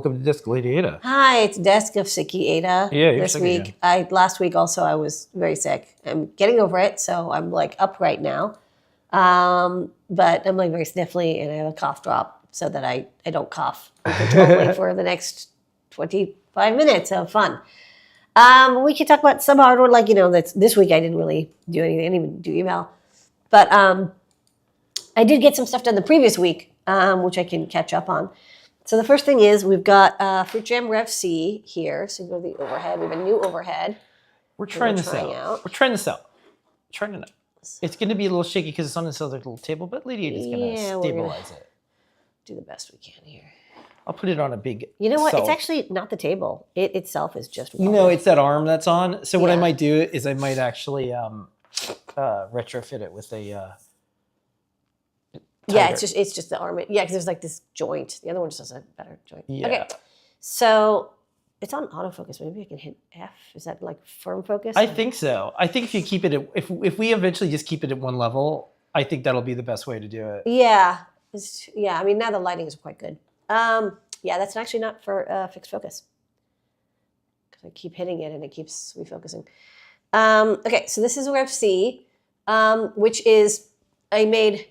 welcome to Desk Ladyada. Hi, it's Desk of Sicky Ada. Yeah, you're this sick week. Last week also I was very sick. I'm getting over it, so I'm like upright now. But I'm like very sniffly and I have a cough drop so that I don't cough uncontrollably for the next 25 minutes of fun. We could talk about some hardware, like, this week I didn't really do anything. I didn't even do email. But I did get some stuff done the previous week, which I can catch up on. So the first thing is we've got Fruit Jam Rev C here. So go to the overhead. We have a new overhead. We're trying this out. We're trying this out. Trying it out. It's going to be a little shaky because it's on this other little table, but Ladyada's going to stabilize it. Do the best we can here. I'll put it on a big... You know what? It's actually not the table. It itself is just... it's that arm that's on. So what I might do is I might actually retrofit it with a... Yeah, it's just the arm. Yeah, because there's like this joint. The other one just has a better joint. Yeah. Okay, so it's on autofocus. Maybe I can hit F. Is that like firm focus? I think so. I think if you keep it at, if we eventually just keep it at one level, I think that'll be the best way to do it. Yeah, I mean, now the lighting is quite good. Yeah, that's actually not for fixed focus because I keep hitting it and it keeps refocusing. Okay, so this is Rev C, which is I made.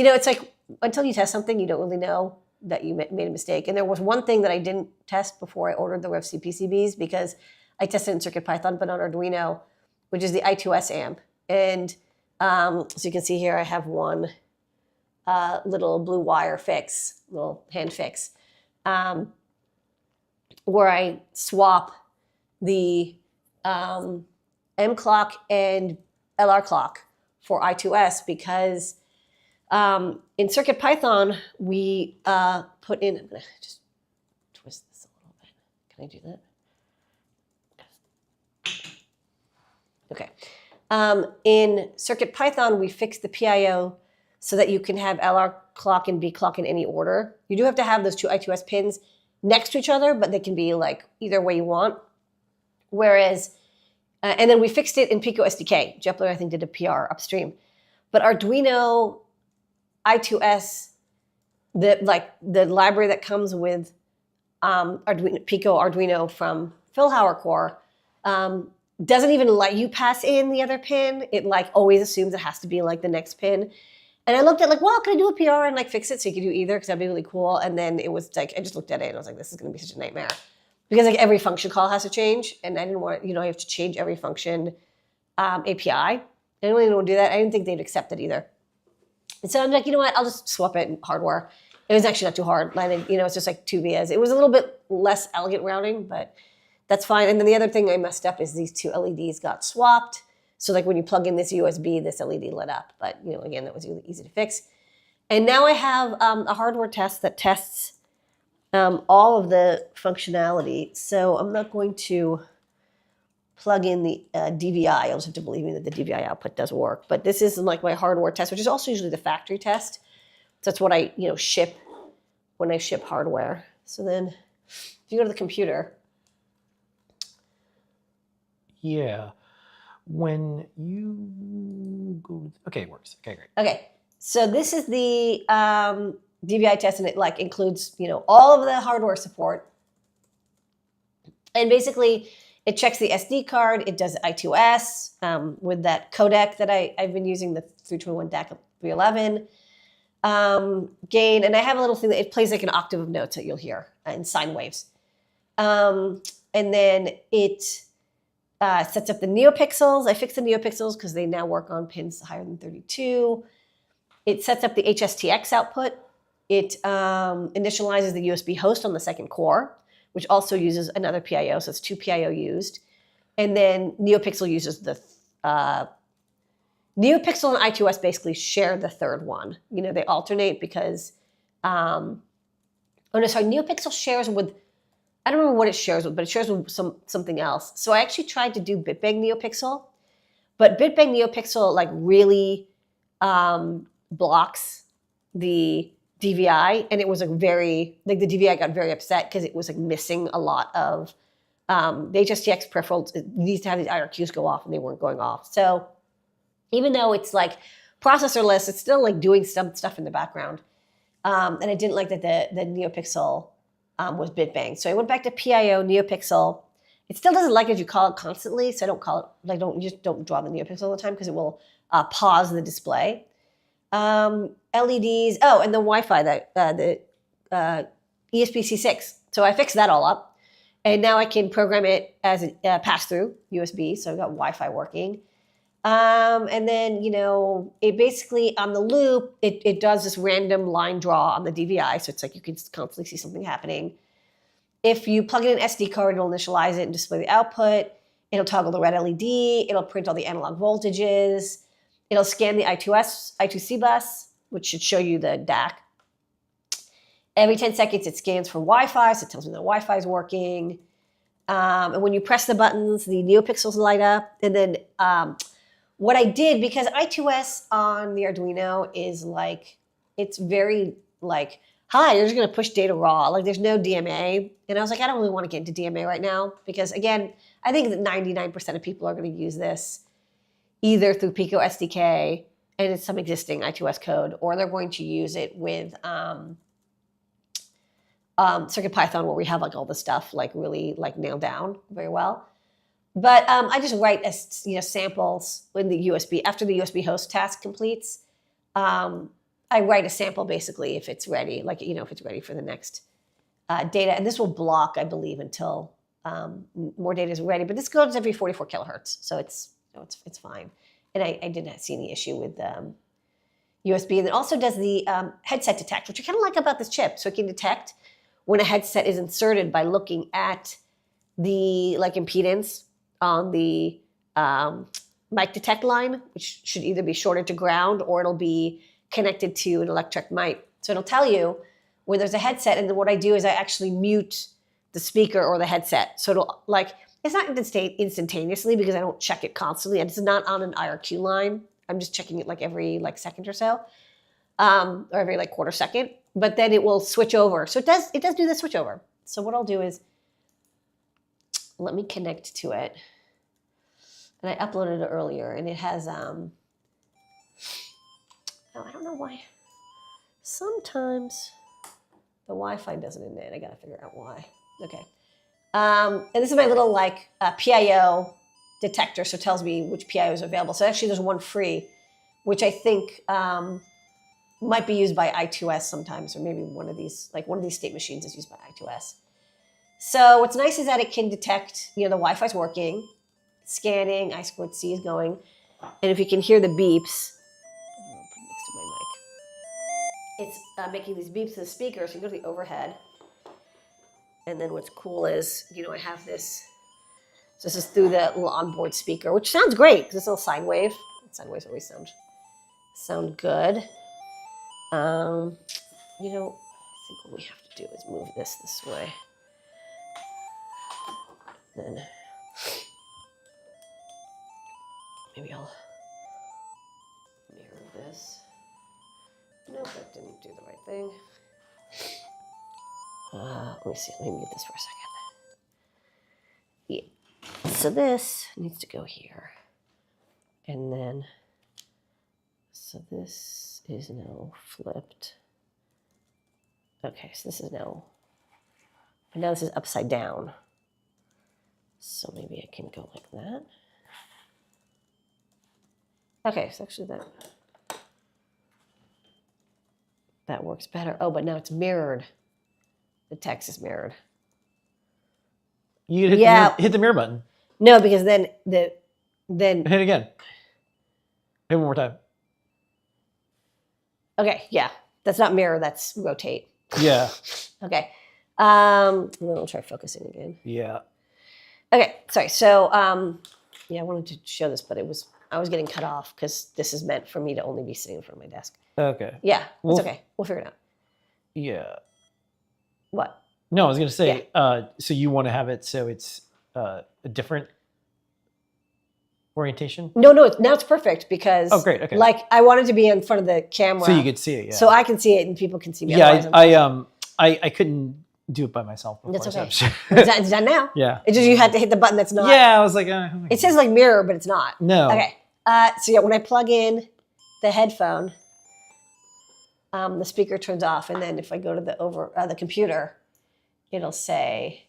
It's like until you test something, you don't really know that you made a mistake. And there was one thing that I didn't test before I ordered the Rev C PCBs because I tested in CircuitPython, but on Arduino, which is the I2S amp. And so you can see here I have one little blue wire fix, little hand fix, where I swap the M clock and LR clock for I2S because in CircuitPython, we put in, I'm going to just twist this a little bit. Can I do that? Okay. In CircuitPython, we fixed the PIO so that you can have LR clock and B clock in any order. You do have to have those two I2S pins next to each other, but they can be like either way you want. Whereas, and then we fixed it in Pico SDK. Jepler, I think, did a PR upstream. But Arduino I2S, the library that comes with Pico Arduino from Philhauer Core, doesn't even let you pass in the other pin. It always assumes it has to be the next pin. And I looked at well, can I do a PR and fix it so you can do either because that'd be really cool. And then it was I just looked at it and I was like, this is going to be such a nightmare because every function call has to change, and I didn't want I have to change every function API. I didn't really want to do that. I didn't think they'd accept it either. And so I'm like, you know what? I'll just swap it in hardware. It was actually not too hard. I think, it's just two vias. It was a little bit less elegant routing, but that's fine. And then the other thing I messed up is these two LEDs got swapped. So when you plug in this USB, this LED lit up. But, again, that was really easy to fix. And now I have a hardware test that tests all of the functionality. So I'm not going to plug in the DVI. I'll just have to believe me that the DVI output does work. But this is my hardware test, which is also usually the factory test. So that's what I ship when I ship hardware. So then if you go to the computer. Yeah. When you go, okay, it works. Okay, great. Okay. So this is the DVI test, and it includes, all of the hardware support. And basically it checks the SD card. It does I2S with that codec that I've been using, the 321 DAC 311 gain. And I have a little thing that it plays an octave of notes that you'll hear in sine waves. And then it sets up the NeoPixels. I fixed the NeoPixels because they now work on pins higher than 32. It sets up the HSTX output. It initializes the USB host on the second core, which also uses another PIO, so it's two PIO used. And then NeoPixel uses the... NeoPixel and I2S basically share the third one. They alternate because... NeoPixel shares with... I don't remember what it shares with, but it shares with something else. So I actually tried to do bitbang NeoPixel, but bitbang NeoPixel really blocks the DVI, and it was very the DVI got very upset because it was missing a lot of the HSTX peripherals. It needs to have these IRQs go off, and they weren't going off. So even though it's processorless, it's still doing some stuff in the background. And I didn't like that the NeoPixel was bit banged. So I went back to PIO NeoPixel. It still doesn't like it. You call it constantly, so I don't call it like don't draw the NeoPixel all the time because it will pause the display. LEDs. Oh, and the Wi-Fi, the ESP-C6. So I fixed that all up, and now I can program it as a pass-through USB. So I've got Wi-Fi working, and then it basically on the loop it does this random line draw on the DVI. So it's like you can constantly see something happening. If you plug in an SD card, it'll initialize it and display the output. It'll toggle the red LED. It'll print all the analog voltages. It'll scan the I2C bus, which should show you the DAC. Every 10 seconds, it scans for Wi-Fi, so it tells me the Wi-Fi is working. And when you press the buttons, the NeoPixels light up. And then what I did, because I2S on the Arduino is like, it's very like, hi, you're just going to push data raw. Like there's no DMA. And I was like, I don't really want to get into DMA right now because, again, I think that 99% of people are going to use this either through Pico SDK and it's some existing I2S code, or they're going to use it with CircuitPython where we have like all the stuff like really like nailed down very well. But I just write samples in the USB after the USB host task completes. I write a sample basically if it's ready, like if it's ready for the next data, and this will block, I believe, until more data is ready. But this goes every 44 kilohertz, so it's fine. And I didn't see any issue with USB. And it also does the headset detect, which I kind of like about this chip. So it can detect when a headset is inserted by looking at the impedance on the mic detect line, which should either be shorted to ground or it'll be connected to an electric mic. So it'll tell you when there's a headset, and then what I do is I actually mute the speaker or the headset. So it'll it's not instantaneously because I don't check it constantly. And it's not on an IRQ line. I'm just checking it every second or so, or every quarter second. But then it will switch over. So it does do the switch over. So what I'll do is let me connect to it. And I uploaded it earlier, and it has I don't know why. Sometimes the Wi-Fi doesn't emit. I got to figure out why. Okay. And this is my little PIO detector, so it tells me which PIO is available. So actually there's one free, which I think might be used by I2S sometimes, or maybe one of these state machines is used by I2S. So what's nice is that it can detect, the Wi-Fi's working, scanning, I2C is going, and if you can hear the beeps, it's making these beeps to the speaker, so you go to the overhead. And then what's cool is, I have this. So this is through the little onboard speaker, which sounds great because it's a little sine wave. Sine waves always sound good. I think what we have to do is move this way. Then maybe I'll mirror this. Nope, that didn't do the right thing. Let me see. Let me mute this for a second. Yeah. So this needs to go here. And then, so this is now flipped. Okay, so this is now, but now this is upside down. So maybe I can go like that. Okay, so actually that works better. Oh, but now it's mirrored. The text is mirrored. You hit the mirror button. No, because then hit it again. Hit one more time. Okay, yeah. That's not mirror, that's rotate. Yeah. Okay. We'll try focusing again. Yeah. Okay, sorry. So I wanted to show this, but I was getting cut off because this is meant for me to only be sitting in front of my desk. Okay. Yeah, it's okay. We'll figure it out. Yeah. What? No, I was going to say, so you want to have it so it's a different orientation? No, now it's perfect because great. Okay. I wanted to be in front of the camera. So you could see it, yeah. So I can see it and people can see me. Yeah, I couldn't do it by myself before. That's okay. So It's done now. Yeah. It's just you had to hit the button that's not. Yeah, I was like, it says mirror, but it's not. No. Okay. So yeah, when I plug in the headphone, the speaker turns off, and then if I go to the computer, it'll say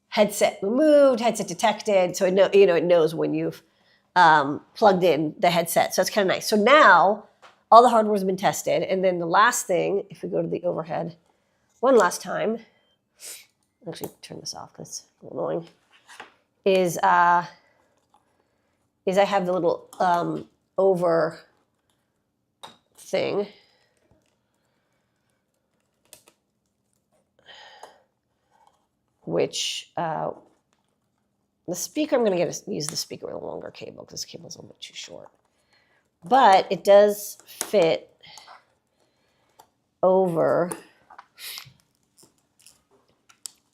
headset removed, headset detected. So it knows when you've plugged in the headset. So it's kind of nice. So now all the hardware has been tested. And then the last thing, if we go to the overhead one last time, actually turn this off because it's a little annoying, is I have the little over thing. Which the speaker, I'm going to use the speaker with a longer cable because this cable is a little bit too short. But it does fit over.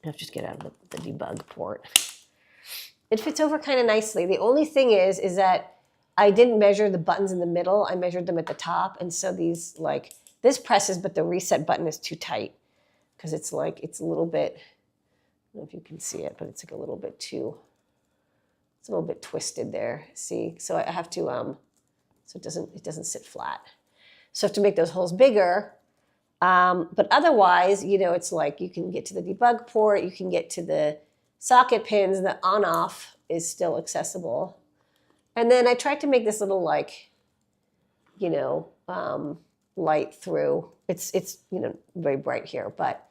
I have to just get out of the debug port. It fits over kind of nicely. The only thing is that I didn't measure the buttons in the middle. I measured them at the top. And so these, like, this presses, but the reset button is too tight because it's a little bit, I don't know if you can see it, but it's like a little bit too, it's a little bit twisted there. See, so I have to, so it doesn't sit flat. So I have to make those holes bigger. But otherwise, it's like you can get to the debug port, you can get to the socket pins, the on-off is still accessible. And then I tried to make this little light through. It's very bright here, but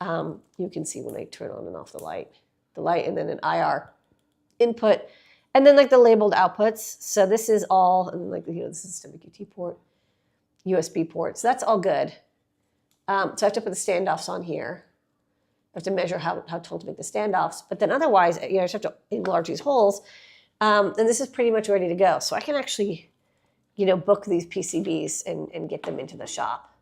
you can see when I turn on and off the light, and then an IR input, and then like the labeled outputs. So this is all, and this is a systemic UT port, USB port. So that's all good. So I have to put the standoffs on here. I have to measure how tall to make the standoffs. But then otherwise, I just have to enlarge these holes. And this is pretty much ready to go. So I can actually, book these PCBs and get them into the shop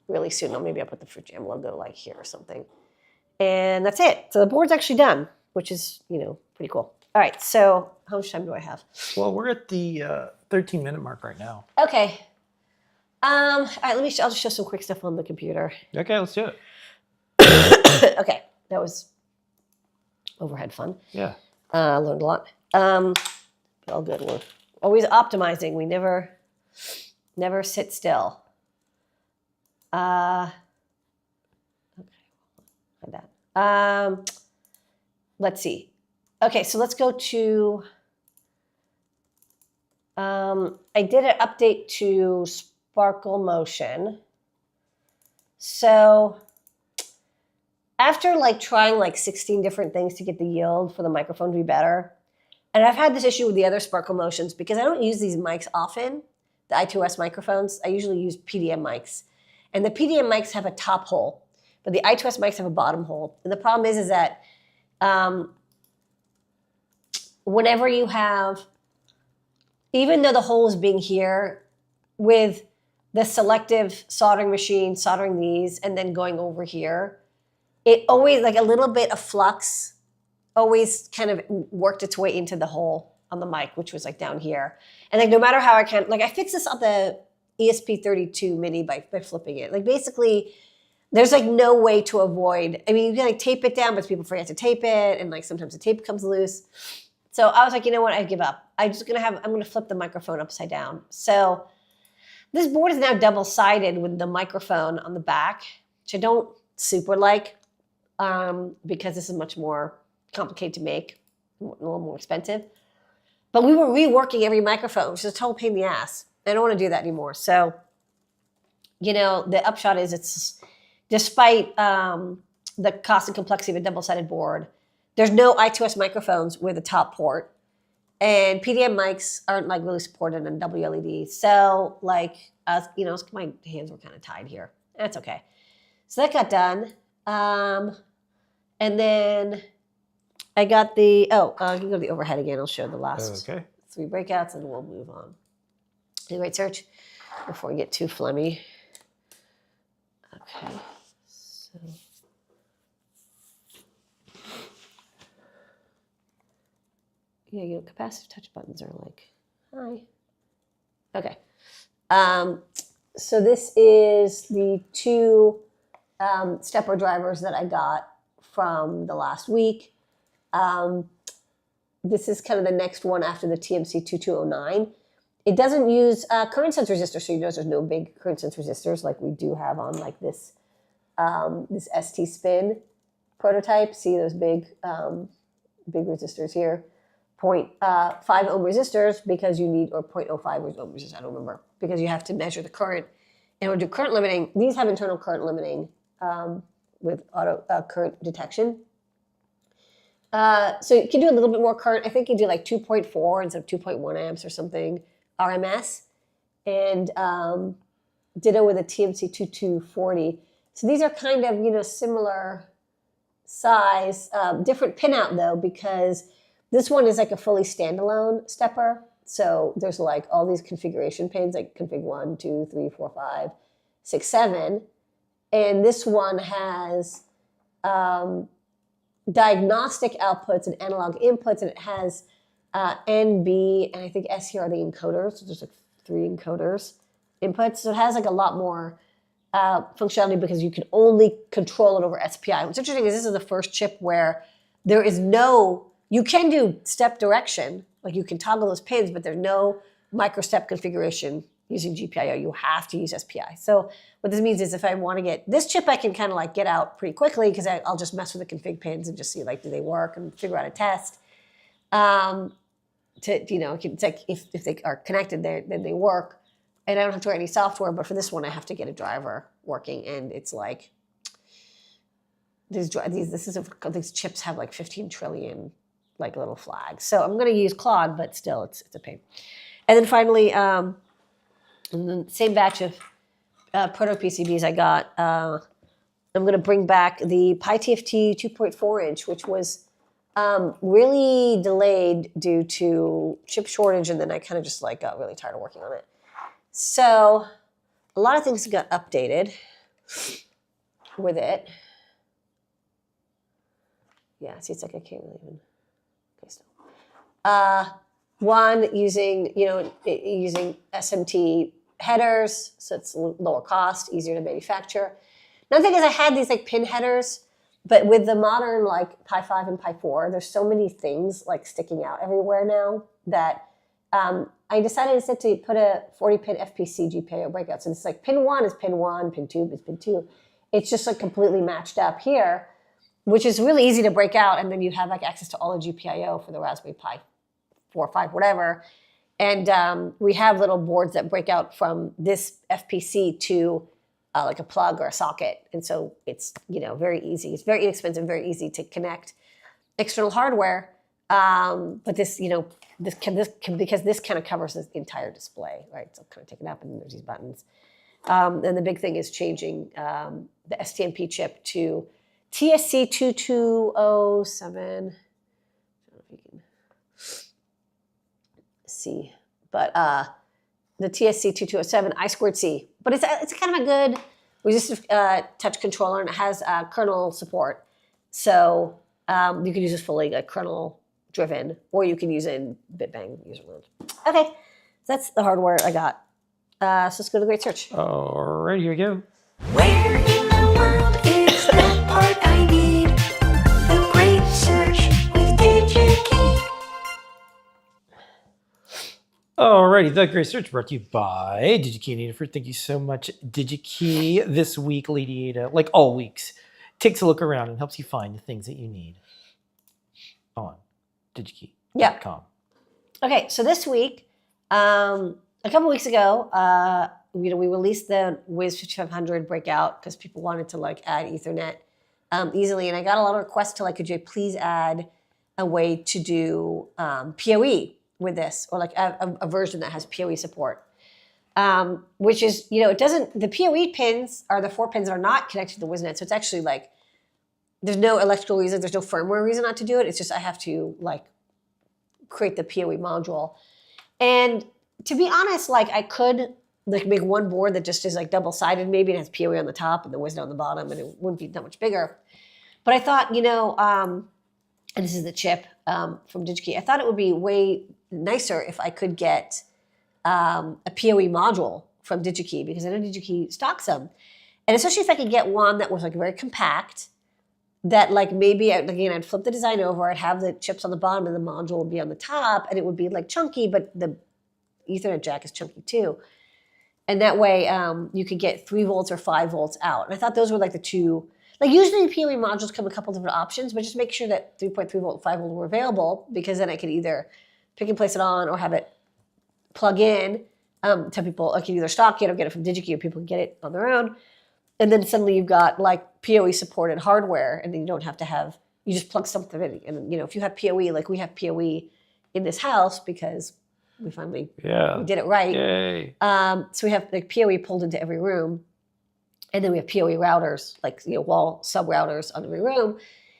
really soon. Maybe I'll put the Fruit Jam logo like here or something. And that's it. So the board's actually done, which is, pretty cool. All right. So how much time do I have? Well, we're at the 13-minute mark right now. Okay. All right. I'll just show some quick stuff on the computer. Okay, let's do it. Okay. That was overhead fun. Yeah. Learned a lot. All good. We're always optimizing. We never sit still. Okay. Like that. Let's see. Okay, so let's go to. I did an update to Sparkle Motion. So after trying 16 different things to get the yield for the microphone to be better, and I've had this issue with the other Sparkle Motions because I don't use these mics often, the I2S microphones. I usually use PDM mics. And the PDM mics have a top hole, but the I2S mics have a bottom hole. And the problem is that whenever you have, even though the hole is being here, with the selective soldering machine, soldering these, and then going over here, it always, a little bit of flux, always kind of worked its way into the hole on the mic, which was down here. And no matter how I can, I fixed this on the ESP32 Mini by flipping it. Basically, there's no way to avoid. I mean, you can tape it down, but people forget to tape it, and sometimes the tape comes loose. So I was like, you know what? I give up. I'm gonna flip the microphone upside down. So this board is now double-sided with the microphone on the back, which I don't super like because this is much more complicated to make, a little more expensive. But we were reworking every microphone, which is a total pain in the ass. I don't want to do that anymore. So, the upshot is it's, despite the cost and complexity of a double-sided board, there's no I2S microphones with a top port. And PDM mics aren't really supported in WLED. So my hands were kind of tied here. That's okay. So that got done. And then I got the, you can go to the overhead again. I'll show the last 3 breakouts and we'll move on. Anyway, search before we get too flummy. Okay. So. Yeah, capacitive touch buttons are hi. Okay. So this is the 2 stepper drivers that I got from the last week. This is kind of the next one after the TMC 2209. It doesn't use current sense resistors, so you notice there's no big current sense resistors like we do have on like this this ST spin prototype. See those big big resistors here. 0.5 ohm resistors because you need, or 0.05 ohm resistors, I don't remember, because you have to measure the current in order to do current limiting. These have internal current limiting with auto current detection. So you can do a little bit more current. I think you do like 2.4 instead of 2.1 amps or something RMS, and ditto with a TMC 2240. So these are kind of similar size, different pinout though, because this one is like a fully standalone stepper. So there's like all these configuration pins, like config 1, 2, 3, 4, 5, 6, 7. And this one has diagnostic outputs and analog inputs, and it has NB and I think S here are the encoders. So there's like 3 encoders inputs. So it has like a lot more functionality because you can only control it over SPI. What's interesting is this is the first chip where there is no, you can do step direction, like you can toggle those pins, but there's no micro-step configuration using GPIO. You have to use SPI. So what this means is if I want to get this chip, I can kind of like get out pretty quickly because I'll just mess with the config pins and just see like, do they work and figure out a test. It's like if they are connected, then they work. And I don't have to write any software, but for this one, I have to get a driver working. And it's like, these chips have like 15 trillion like little flags. So I'm going to use Claude, but still it's a pain. And then finally, in the same batch of proto PCBs I got, I'm going to bring back the PiTFT 2.4 inch, which was really delayed due to chip shortage. And then I kind of just like got really tired of working on it. So a lot of things got updated with it. Yeah, see, it's like I can't really even. Okay, still. One using using SMT headers, so it's lower cost, easier to manufacture. Another thing is I had these like pin headers, but with the modern like Pi 5 and Pi 4, there's so many things like sticking out everywhere now that I decided instead to put a 40-pin FPC GPIO breakout. So it's like pin 1 is pin 1, pin 2 is pin 2. It's just like completely matched up here, which is really easy to break out. And then you have like access to all the GPIO for the Raspberry Pi 4, 5, whatever. And we have little boards that break out from this FPC to like a plug or a socket. And so it's, very easy. It's very inexpensive, very easy to connect external hardware. But this, because this kind of covers the entire display, right? So kind of take it up and there's these buttons. And the big thing is changing the STMP chip to TSC 2207. I don't know if you can see, but the TSC 2207 I2C. But it's kind of a good resistive touch controller, and it has kernel support. So you can use this fully like kernel driven, or you can use it in BitBang user mode. Okay, so that's the hardware I got. So let's go to the Great Search. All right, here we go. Where in the world is that part I need? The Great Search with DigiKey. Alrighty, the Great Search brought to you by DigiKey and Adafruit. Thank you so much, DigiKey. This week, Ladyada, like all weeks, takes a look around and helps you find the things that you need on digikey.com. Yeah. Okay, so this week, a couple weeks ago, we released the Wiz 5500 Breakout because people wanted to like add Ethernet easily, and I got a lot of requests to like, could you please add a way to do PoE with this, or like a version that has PoE support, which is, it doesn't, the PoE pins are the 4 pins that are not connected to the WizNet. So it's actually like, there's no electrical reason, there's no firmware reason not to do it. It's just I have to like create the PoE module. And to be honest, like I could like make one board that just is like double-sided maybe and has PoE on the top and the WizNet on the bottom, and it wouldn't be that much bigger. But I thought, and this is the chip from DigiKey, I thought it would be way nicer if I could get a PoE module from DigiKey, because I know DigiKey stocks them. And especially if I could get one that was like very compact, that like maybe, again, I'd flip the design over, I'd have the chips on the bottom and the module would be on the top, and it would be like chunky, but the Ethernet jack is chunky too. And that way you could get 3 volts or 5 volts out. And I thought those were like the two, like usually the PoE modules come with a couple different options, but just make sure that 3.3 volt, 5 volt were available, because then I could either pick and place it on or have it plug in. Tell people I can either stock it or get it from DigiKey, or people can get it on their own. And then suddenly you've got like PoE supported hardware, and then you don't have to have, you just plug something in. And if you have PoE, like we have PoE in this house because we finally we did it right. Yay. So we have like PoE pulled into every room, and then we have PoE routers, like wall sub routers on every room.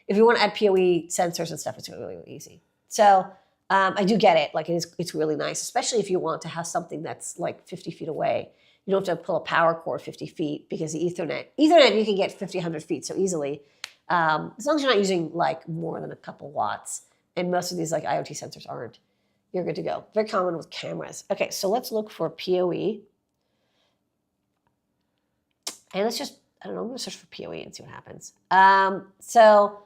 If you want to add PoE sensors and stuff, it's really, really easy. So I do get it. Like it's really nice, especially if you want to have something that's like 50 feet away. You don't have to pull a power cord 50 feet, because the Ethernet you can get 50, 100 feet so easily, as long as you're not using like more than a couple watts. And most of these like IoT sensors aren't. You're good to go. Very common with cameras. Okay, so let's look for PoE. And let's just, I don't know, I'm going to search for PoE and see what happens. So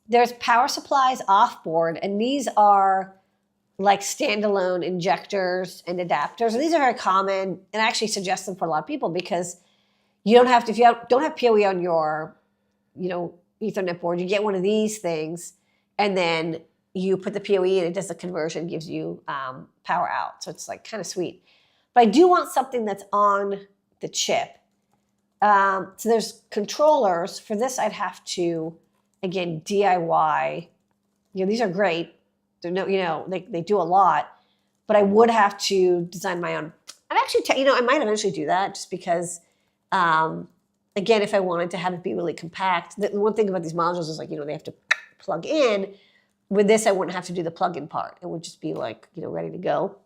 there's power supplies off board, and these are like standalone injectors and adapters. And these are very common, and I actually suggest them for a lot of people, because you don't have to, if you don't have PoE on your, Ethernet board, you get one of these things, and then you put the PoE in, it does the conversion, gives you power out. So it's like kind of sweet. But I do want something that's on the chip. So there's controllers. For this, I'd have to, again, DIY. These are great. They're they do a lot, but I would have to design my own. I'd actually, I might eventually do that, just because, again, if I wanted to have it be really compact. The one thing about these modules is like, they have to plug in. With this, I wouldn't have to do the plug-in part. It would just be like, ready to go.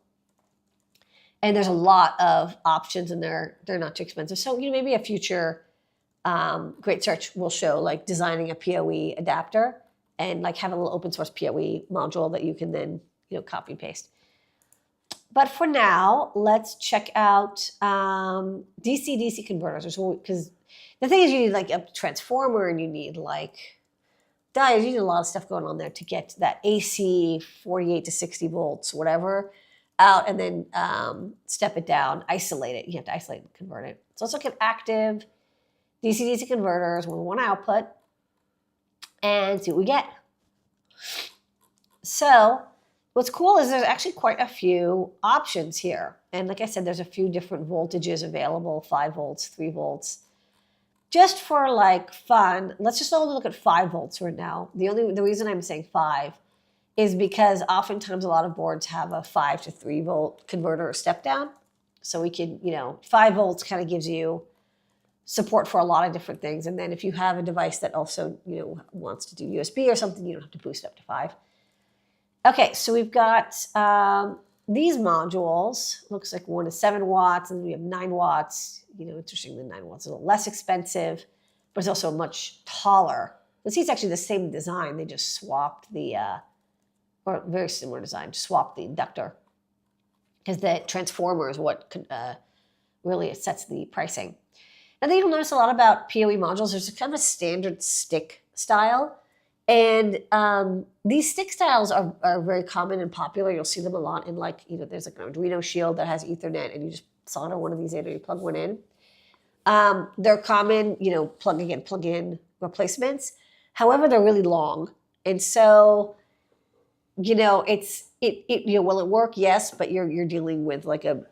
And there's a lot of options, and they're not too expensive. So, maybe a future Great Search will show like designing a PoE adapter and like have a little open source PoE module that you can then, copy and paste. But for now, let's check out DC-DC converters. Because the thing is, you need like a transformer, and you need like diodes. You need a lot of stuff going on there to get that AC 48 to 60 volts, whatever, out, and then step it down, isolate it. You have to isolate and convert it. So let's look at active DC-DC converters with one output and see what we get. So what's cool is there's actually quite a few options here. And like I said, there's a few different voltages available, 5 volts, 3 volts. Just for like fun, let's just only look at 5 volts right now. The reason I'm saying 5 is because oftentimes a lot of boards have a 5 to 3 volt converter or step down. So we can, 5 volts kind of gives you support for a lot of different things. And then if you have a device that also, wants to do USB or something, you don't have to boost up to 5. Okay, so we've got these modules. Looks like one is 7 watts, and then we have 9 watts. Interesting, the 9 watts is a little less expensive, but it's also much taller. Let's see, it's actually the same design. They just swapped or very similar design, just swapped the inductor, because the transformer is what really sets the pricing. And then you'll notice a lot about PoE modules. There's kind of a standard stick style. And these stick styles are very common and popular. You'll see them a lot in there's like an Arduino shield that has Ethernet, and you just solder one of these in, or you plug one in. They're common, plug-in replacements. However, they're really long. And so, will it work? Yes, but you're dealing with like a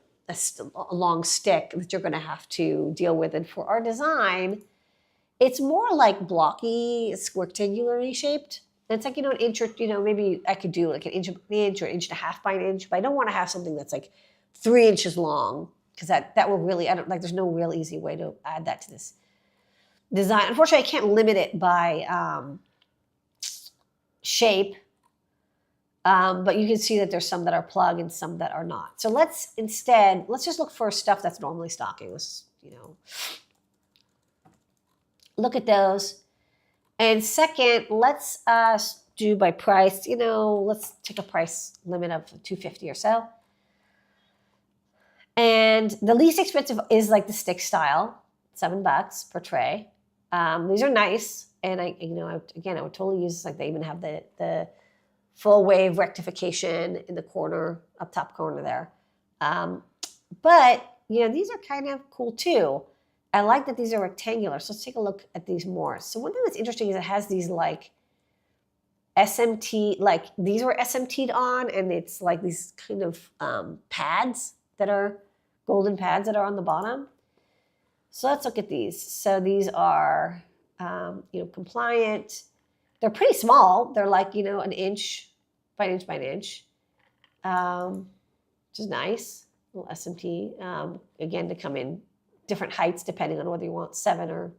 long stick that you're going to have to deal with. And for our design, it's more like blocky, rectangularly shaped. And it's like, an inch or, maybe I could do like an inch or inch and a half by an inch, but I don't want to have something that's like 3 inches long, because that will really, there's no real easy way to add that to this design. Unfortunately, I can't limit it by shape, but you can see that there's some that are plug and some that are not. So let's just look for stuff that's normally stocking. Let's, look at those. And second, let's do by price. Let's take a price limit of $250 or so. And the least expensive is like the stick style, $7 per tray. These are nice, and I would totally use, like, they even have the full wave rectification in the corner, up top corner there. But, these are kind of cool too. I like that these are rectangular. So let's take a look at these more. So one thing that's interesting is it has these like SMT, like these were SMT'd on, and it's like these kind of pads that are golden pads that are on the bottom. So let's look at these. So these are, compliant. They're pretty small. They're like, an inch by an inch by an inch, which is nice. A little SMT. Again, to come in different heights depending on whether you want 7 or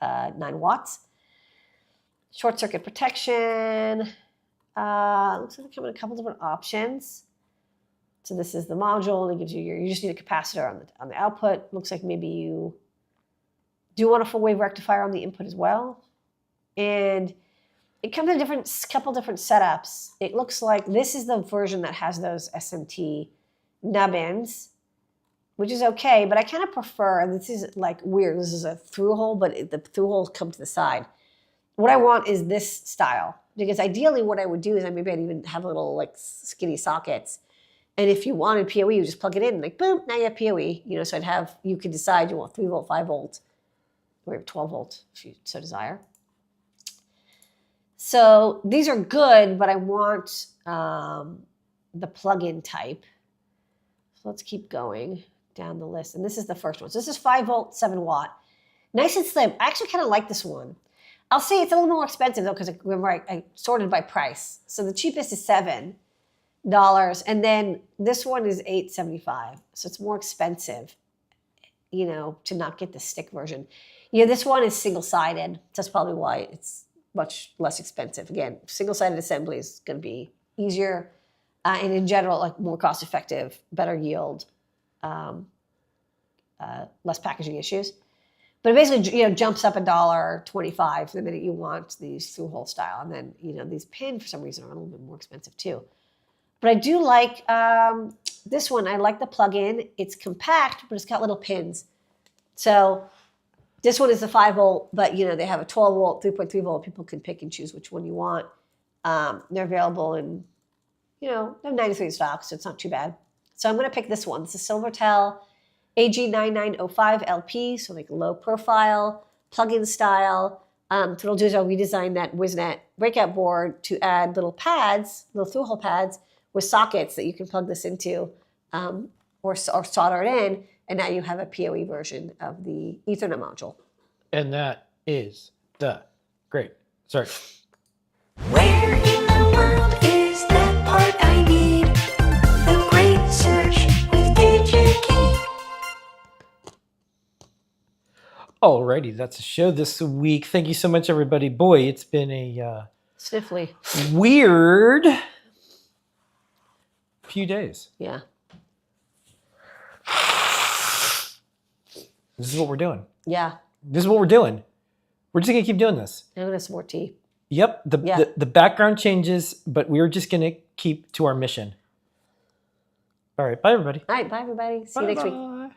9 watts. Short circuit protection. Looks like they come in a couple different options. So this is the module, and it gives you you just need a capacitor on the output. Looks like maybe you do want a full wave rectifier on the input as well. And it comes in a couple different setups. It looks like this is the version that has those SMT nubbins, which is okay, but I kind of prefer, this is like weird, this is a through hole, but the through holes come to the side. What I want is this style, because ideally what I would do is maybe I'd even have little like skinny sockets. And if you wanted PoE, you just plug it in, like boom, now you have PoE. So you could decide you want 3 volt, 5 volt, or 12 volt if you so desire. So these are good, but I want the plug-in type. So let's keep going down the list. And this is the first one. So this is 5 volt, 7 watt. Nice and slim. I actually kind of like this one. I'll say it's a little more expensive though, because remember I sorted by price. So the cheapest is $7. And then this one is $8.75. So it's more expensive, to not get the stick version. This one is single-sided. That's probably why it's much less expensive. Again, single-sided assembly is going to be easier. And in general, like more cost-effective, better yield, less packaging issues. But it basically, jumps up $1.25 the minute you want these through-hole style. And then, these pin, for some reason, are a little bit more expensive too. But I do like this one. I like the plug-in. It's compact, but it's got little pins. So this one is the 5 volt, but, they have a 12 volt, 3.3 volt. People can pick and choose which one you want. They're available in, they have 93 in stock, so it's not too bad. So I'm going to pick this one. This is Silvertel AG9905 LP, so like low profile, plug-in style. So what I'll do is I'll redesign that WizNet breakout board to add little pads, little through-hole pads with sockets that you can plug this into or solder it in, and now you have a PoE version of the Ethernet module. And that is the great search. Where in the world is that part I need? The great search with DigiKey. Alrighty, that's a show this week. Thank you so much, everybody. Boy, it's been a Sniffly. weird few days. Yeah. This is what we're doing. Yeah. This is what we're doing. We're just gonna keep doing this. I'm going to have some more tea. Yep. The background changes, but we're just gonna keep to our mission. All right. Bye, everybody. All right. Bye, everybody. See you next week. Bye.